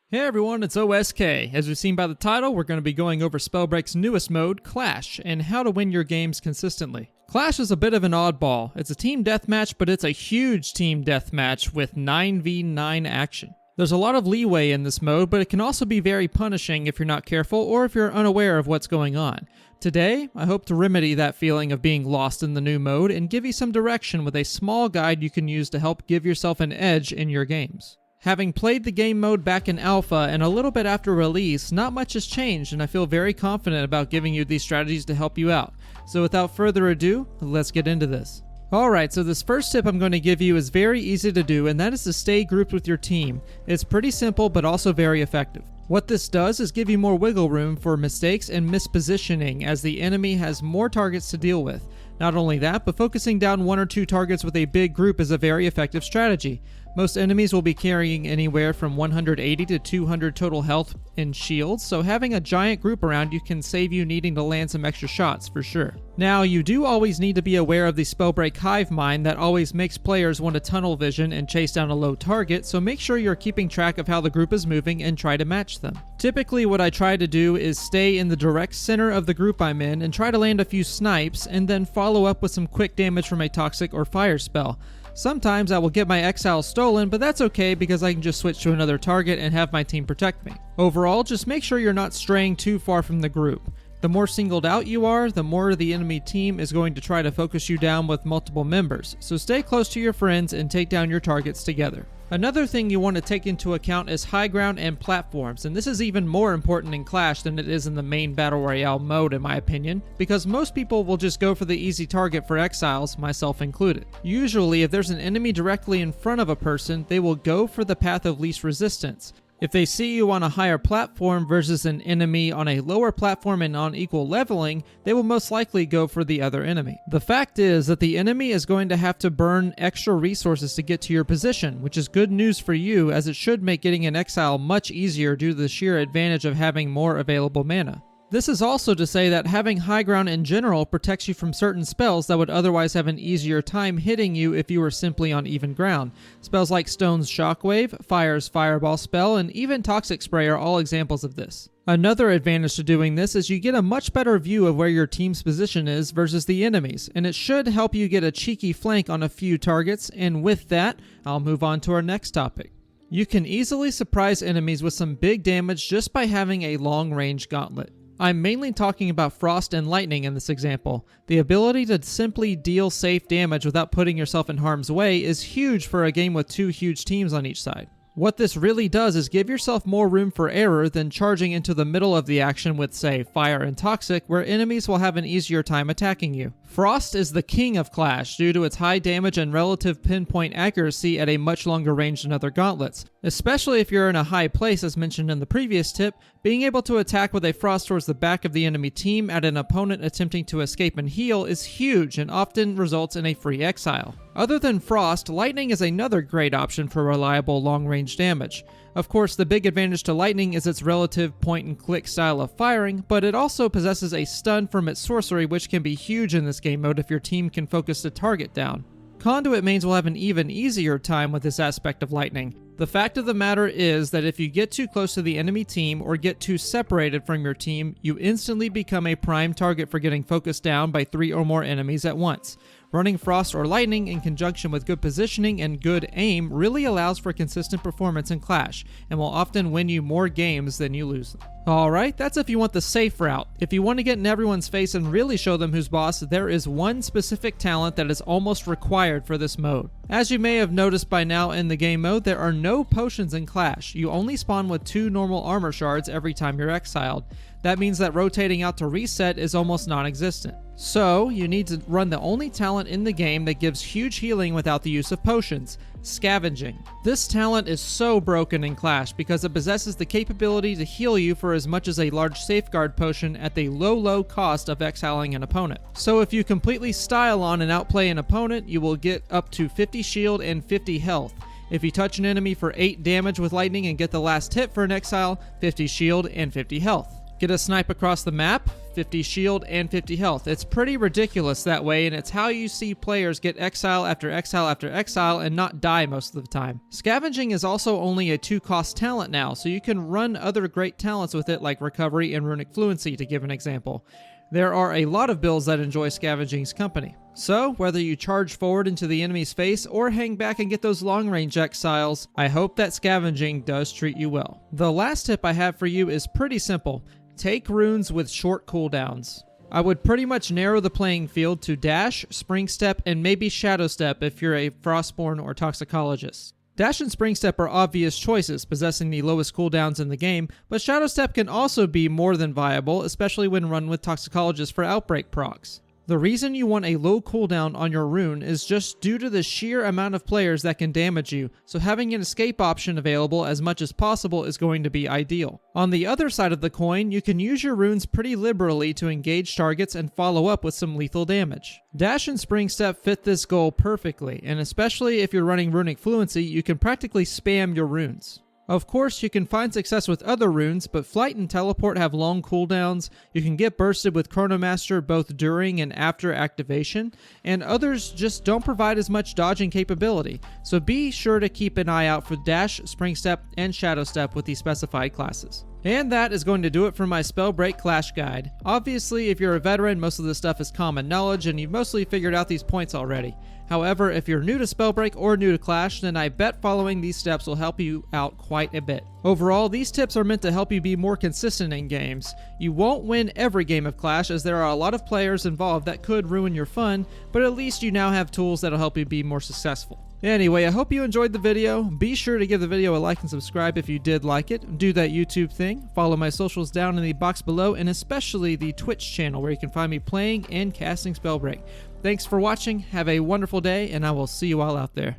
Hey everyone, it's OSK. As we've seen by the title, we're going to be going over Spellbreak's newest mode, Clash, and how to win your games consistently. Clash is a bit of an oddball. It's a team deathmatch, but it's a huge team deathmatch with 9v9 action. There's a lot of leeway in this mode, but it can also be very punishing if you're not careful or if you're unaware of what's going on. Today, I hope to remedy that feeling of being lost in the new mode and give you some direction with a small guide you can use to help give yourself an edge in your games. Having played the game mode back in alpha and a little bit after release, not much has changed and I feel very confident about giving you these strategies to help you out. So without further ado, let's get into this. Alright, so this first tip I'm going to give you is very easy to do, and that is to stay grouped with your team. It's pretty simple but also very effective. What this does is give you more wiggle room for mistakes and mispositioning as the enemy has more targets to deal with. Not only that, but focusing down one or two targets with a big group is a very effective strategy. Most enemies will be carrying anywhere from 180 to 200 total health and shields, so having a giant group around you can save you needing to land some extra shots for sure. Now, you do always need to be aware of the Spellbreak hive mind that always makes players want to tunnel vision and chase down a low target, so make sure you're keeping track of how the group is moving and try to match them. Typically, what I try to do is stay in the direct center of the group I'm in and try to land a few snipes and then follow up with some quick damage from a toxic or fire spell. Sometimes I will get my exile stolen, but that's okay because I can just switch to another target and have my team protect me. Overall, just make sure you're not straying too far from the group. The more singled out you are, the more the enemy team is going to try to focus you down with multiple members, so stay close to your friends and take down your targets together. Another thing you want to take into account is high ground and platforms, and this is even more important in Clash than it is in the main Battle Royale mode in my opinion, because most people will just go for the easy target for exiles, myself included. Usually, if there's an enemy directly in front of a person, they will go for the path of least resistance. If they see you on a higher platform versus an enemy on a lower platform and on equal leveling, they will most likely go for the other enemy. The fact is that the enemy is going to have to burn extra resources to get to your position, which is good news for you as it should make getting an exile much easier due to the sheer advantage of having more available mana. This is also to say that having high ground in general protects you from certain spells that would otherwise have an easier time hitting you if you were simply on even ground. Spells like Stone's Shockwave, Fire's Fireball spell, and even Toxic Spray are all examples of this. Another advantage to doing this is you get a much better view of where your team's position is versus the enemy's, and it should help you get a cheeky flank on a few targets, and with that, I'll move on to our next topic. You can easily surprise enemies with some big damage just by having a long-range gauntlet. I'm mainly talking about Frost and Lightning in this example. The ability to simply deal safe damage without putting yourself in harm's way is huge for a game with two huge teams on each side. What this really does is give yourself more room for error than charging into the middle of the action with, say, Fire and Toxic, where enemies will have an easier time attacking you. Frost is the king of Clash due to its high damage and relative pinpoint accuracy at a much longer range than other gauntlets. Especially if you're in a high place, as mentioned in the previous tip, being able to attack with a Frost towards the back of the enemy team at an opponent attempting to escape and heal is huge and often results in a free exile. Other than Frost, Lightning is another great option for reliable long-range damage. Of course, the big advantage to Lightning is its relative point-and-click style of firing, but it also possesses a stun from its sorcery which can be huge in this game mode if your team can focus the target down. Conduit mains will have an even easier time with this aspect of Lightning. The fact of the matter is that if you get too close to the enemy team or get too separated from your team, you instantly become a prime target for getting focused down by 3 or more enemies at once. Running Frost or Lightning in conjunction with good positioning and good aim really allows for consistent performance in Clash, and will often win you more games than you lose them. Alright, that's if you want the safe route. If you want to get in everyone's face and really show them who's boss, there is one specific talent that is almost required for this mode. As you may have noticed by now in the game mode, there are no potions in Clash. You only spawn with 2 normal armor shards every time you're exiled. That means that rotating out to reset is almost non-existent. So, you need to run the only talent in the game that gives huge healing without the use of potions, Scavenging. This talent is so broken in Clash because it possesses the capability to heal you for as much as a large safeguard potion at the low cost of exiling an opponent. So if you completely style on and outplay an opponent, you will get up to 50 shield and 50 health. If you touch an enemy for 8 damage with lightning and get the last hit for an exile, 50 shield and 50 health. Get a snipe across the map, 50 shield, and 50 health. It's pretty ridiculous that way, and it's how you see players get exile after exile after exile and not die most of the time. Scavenging is also only a 2-cost talent now, so you can run other great talents with it like Recovery and Runic Fluency, to give an example. There are a lot of builds that enjoy Scavenging's company. So, whether you charge forward into the enemy's face or hang back and get those long-range exiles, I hope that Scavenging does treat you well. The last tip I have for you is pretty simple. Take runes with short cooldowns. I would pretty much narrow the playing field to Dash, Spring Step, and maybe Shadow Step if you're a Frostborn or Toxicologist. Dash and Spring Step are obvious choices, possessing the lowest cooldowns in the game, but Shadow Step can also be more than viable, especially when run with Toxicologist for Outbreak procs. The reason you want a low cooldown on your rune is just due to the sheer amount of players that can damage you, so having an escape option available as much as possible is going to be ideal. On the other side of the coin, you can use your runes pretty liberally to engage targets and follow up with some lethal damage. Dash and Spring Step fit this goal perfectly, and especially if you're running Runic Fluency, you can practically spam your runes. Of course, you can find success with other runes, but Flight and Teleport have long cooldowns, you can get bursted with Chronomaster both during and after activation, and others just don't provide as much dodging capability, so be sure to keep an eye out for Dash, Spring Step, and Shadow Step with these specified classes. And that is going to do it for my Spellbreak Clash Guide. Obviously, if you're a veteran, most of this stuff is common knowledge and you've mostly figured out these points already. However, if you're new to Spellbreak or new to Clash, then I bet following these steps will help you out quite a bit. Overall, these tips are meant to help you be more consistent in games. You won't win every game of Clash, as there are a lot of players involved that could ruin your fun, but at least you now have tools that'll help you be more successful. Anyway, I hope you enjoyed the video. Be sure to give the video a like and subscribe if you did like it. Do that YouTube thing. Follow my socials down in the box below, and especially the Twitch channel where you can find me playing and casting Spellbreak. Thanks for watching, have a wonderful day, and I will see you all out there.